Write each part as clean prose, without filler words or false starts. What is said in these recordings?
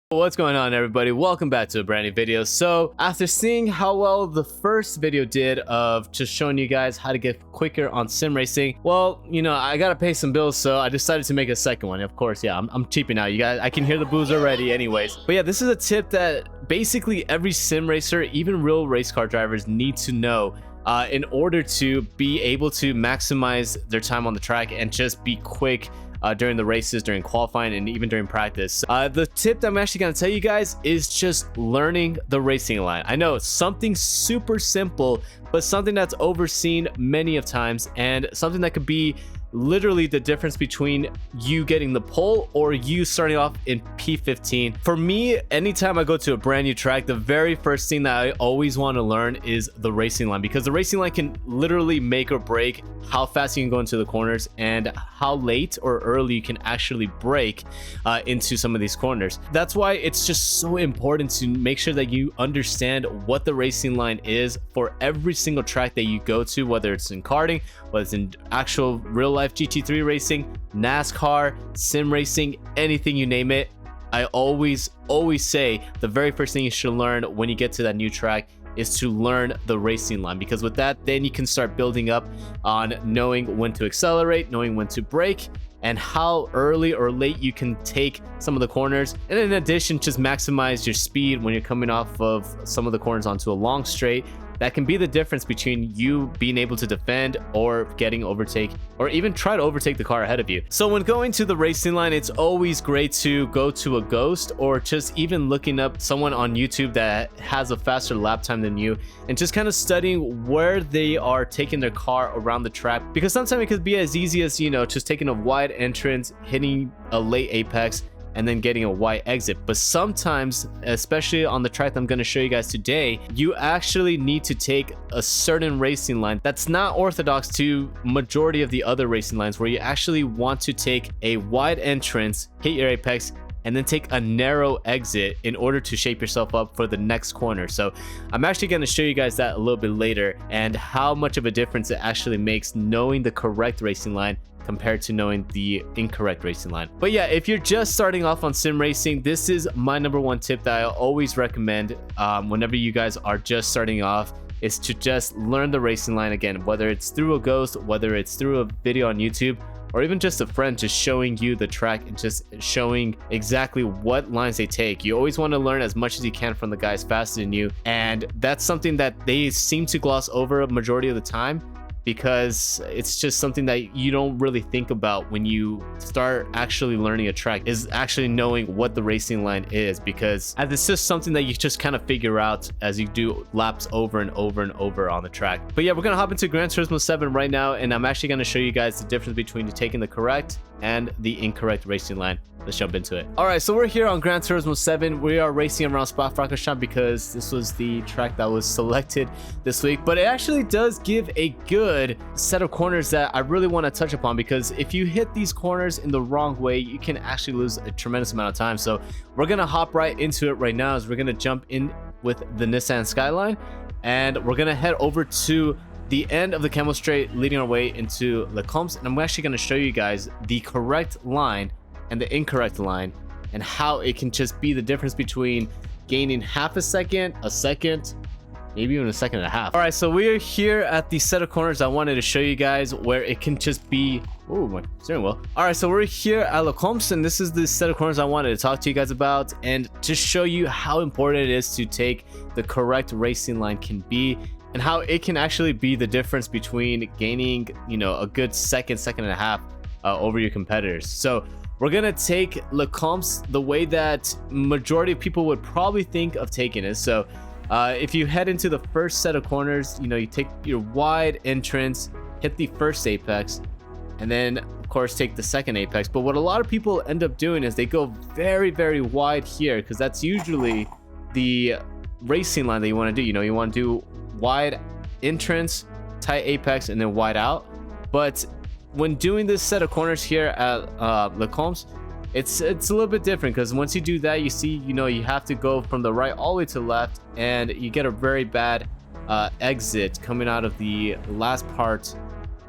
What's going on, everybody? Welcome back to a brand new video. So after seeing how well the first video did of just showing you guys how to get quicker on sim racing, well, I gotta pay some bills, so I decided to make a second one. Of course, yeah, I'm cheaping out. You guys, I can hear the booze already anyways. But yeah, this is a tip that basically every sim racer, even real race car drivers, need to know in order to be able to maximize their time on the track and just be quick during the races, during qualifying, and even during practice. The tip that I'm actually going to tell you guys is just learning the racing line. I know it's something super simple, but something that's overseen many of times, and something that could be literally the difference between you getting the pole or you starting off in P15. For me, anytime I go to a brand new track, the very first thing that I always want to learn is the racing line, because the racing line can literally make or break how fast you can go into the corners and how late or early you can actually break into some of these corners. That's why it's just so important to make sure that you understand what the racing line is for every single track that you go to, whether it's in karting, whether it's in actual real life GT3 racing, NASCAR, sim racing, anything you name it. I always say the very first thing you should learn when you get to that new track is to learn the racing line, because with that, then you can start building up on knowing when to accelerate, knowing when to brake, and how early or late you can take some of the corners. And in addition, just maximize your speed when you're coming off of some of the corners onto a long straight. That can be the difference between you being able to defend or getting overtake, or even try to overtake the car ahead of you. So when going to the racing line, it's always great to go to a ghost, or just even looking up someone on YouTube that has a faster lap time than you, and just kind of studying where they are taking their car around the track. Because sometimes it could be as easy as, just taking a wide entrance, hitting a late apex, and then getting a wide exit. But sometimes, especially on the track that I'm going to show you guys today, you actually need to take a certain racing line that's not orthodox to majority of the other racing lines, where you actually want to take a wide entrance, hit your apex, and then take a narrow exit in order to shape yourself up for the next corner. So I'm actually going to show you guys that a little bit later, and how much of a difference it actually makes knowing the correct racing line compared to knowing the incorrect racing line. But yeah, if you're just starting off on sim racing, this is my number one tip that I always recommend whenever you guys are just starting off, is to just learn the racing line. Again, whether it's through a ghost, whether it's through a video on YouTube, or even just a friend just showing you the track and just showing exactly what lines they take. You always want to learn as much as you can from the guys faster than you, and that's something that they seem to gloss over a majority of the time, because it's just something that you don't really think about when you start actually learning a track, is actually knowing what the racing line is, because as it's just something that you just kind of figure out as you do laps over and over and over on the track. But yeah, we're gonna hop into Gran Turismo 7 right now, and I'm actually gonna show you guys the difference between you taking the correct and the incorrect racing line. Let's jump into it. All right, so we're here on Gran Turismo 7. We are racing around Spa-Francorchamps because this was the track that was selected this week, but it actually does give a good set of corners that I really want to touch upon, because if you hit these corners in the wrong way, you can actually lose a tremendous amount of time. So we're gonna hop right into it right now, as we're gonna jump in with the Nissan Skyline, and we're gonna head over to the end of the Camel Straight, leading our way into Le Comps, and I'm actually going to show you guys the correct line and the incorrect line, and how it can just be the difference between gaining half a second, maybe even a second and a half. All right, so we are here at the set of corners I wanted to show you guys, where it can just be, oh, my steering wheel. All right, so we're here at Le Comps, and this is the set of corners I wanted to talk to you guys about, and just show you how important it is to take the correct racing line can be, and how it can actually be the difference between gaining, a good second and a half over your competitors. So we're gonna take Le Comps the way that majority of people would probably think of taking it. So if you head into the first set of corners, you take your wide entrance, hit the first apex, and then of course take the second apex. But what a lot of people end up doing is they go very, very wide here, because that's usually the racing line that you want to do. You want to do wide entrance, tight apex, and then wide out. But when doing this set of corners here at Le Comps, it's a little bit different, because once you do that, you see, you have to go from the right all the way to the left, and you get a very bad exit coming out of the last part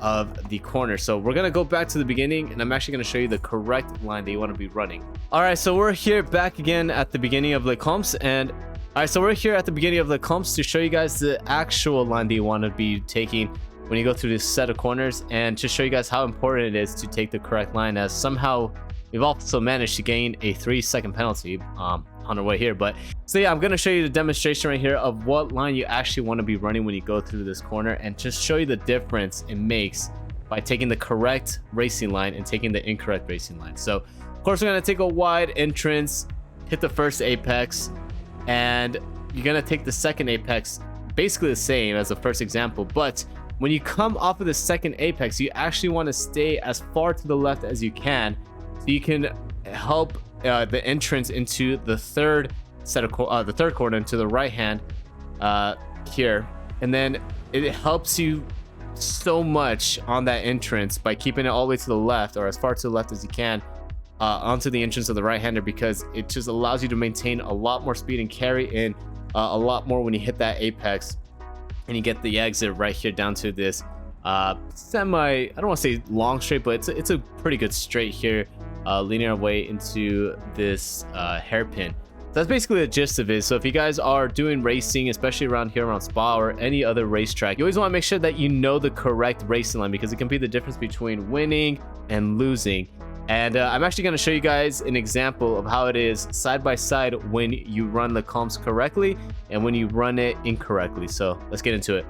of the corner. So we're gonna go back to the beginning, and I'm actually gonna show you the correct line that you want to be running. All right, so we're here back again at the beginning of the comps, and all right, so we're here at the beginning of the comps to show you guys the actual line that you want to be taking when you go through this set of corners, and to show you guys how important it is to take the correct line, as somehow we've also managed to gain a 3-second penalty on our way here. But so yeah, I'm going to show you the demonstration right here of what line you actually want to be running when you go through this corner, and just show you the difference it makes by taking the correct racing line and taking the incorrect racing line. So of course we're going to take a wide entrance, hit the first apex, and you're going to take the second apex basically the same as the first example. But when you come off of the second apex, you actually want to stay as far to the left as you can, so you can help the entrance into the third set of the third corner into the right hand here, and then it helps you so much on that entrance by keeping it all the way to the left, or as far to the left as you can, onto the entrance of the right hander, because it just allows you to maintain a lot more speed and carry in a lot more when you hit that apex, and you get the exit right here down to this semi, I don't want to say long straight, but it's a pretty good straight here, leading our way into this hairpin. So that's basically the gist of it. So if you guys are doing racing, especially around here around Spa or any other racetrack, you always want to make sure that you know the correct racing line, because it can be the difference between winning and losing. And I'm actually going to show you guys an example of how it is side by side when you run the comps correctly and when you run it incorrectly. So let's get into it.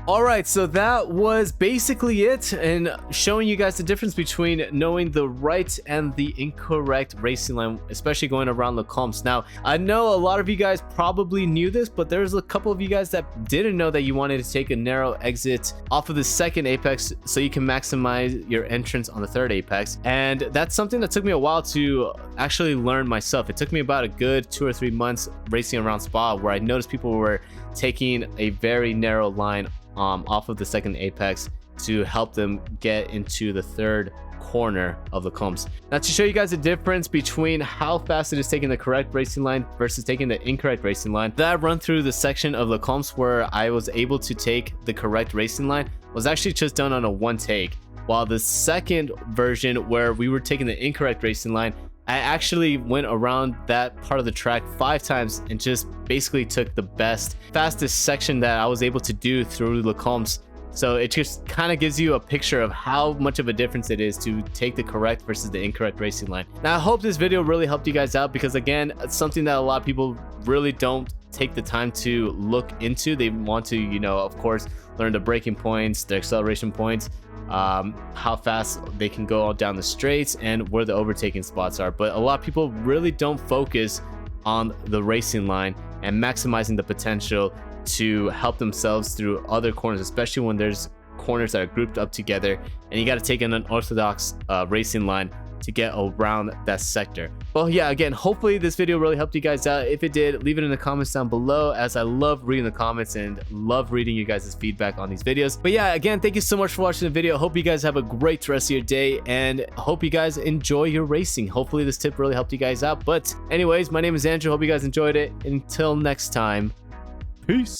Alright, so that was basically it, and showing you guys the difference between knowing the right and the incorrect racing line, especially going around the comps. Now, I know a lot of you guys probably knew this, but there's a couple of you guys that didn't know that you wanted to take a narrow exit off of the second apex so you can maximize your entrance on the third apex. And that's something that took me a while to actually learn myself. It took me about a good 2 or 3 months racing around Spa, where I noticed people were taking a very narrow line off of the second apex to help them get into the third corner of the comps. Now, to show you guys the difference between how fast it is taking the correct racing line versus taking the incorrect racing line, that I run through the section of the comps where I was able to take the correct racing line was actually just done on a 1 take, while the second version where we were taking the incorrect racing line, I actually went around that part of the track 5 times and just basically took the fastest section that I was able to do through the comps. So it just kind of gives you a picture of how much of a difference it is to take the correct versus the incorrect racing line. Now, I hope this video really helped you guys out, because again, it's something that a lot of people really don't take the time to look into. They want to, you know, of course, learn the braking points, the acceleration points, how fast they can go down the straights, and where the overtaking spots are. But a lot of people really don't focus on the racing line and maximizing the potential to help themselves through other corners, especially when there's corners that are grouped up together and you got to take an unorthodox racing line to get around that sector. Well, yeah, again, hopefully this video really helped you guys out. If it did, leave it in the comments down below, as I love reading the comments and love reading you guys' feedback on these videos. But yeah, again, thank you so much for watching the video. Hope you guys have a great rest of your day, and hope you guys enjoy your racing. Hopefully this tip really helped you guys out. But anyways, my name is Andrew. Hope you guys enjoyed it. Until next time, peace.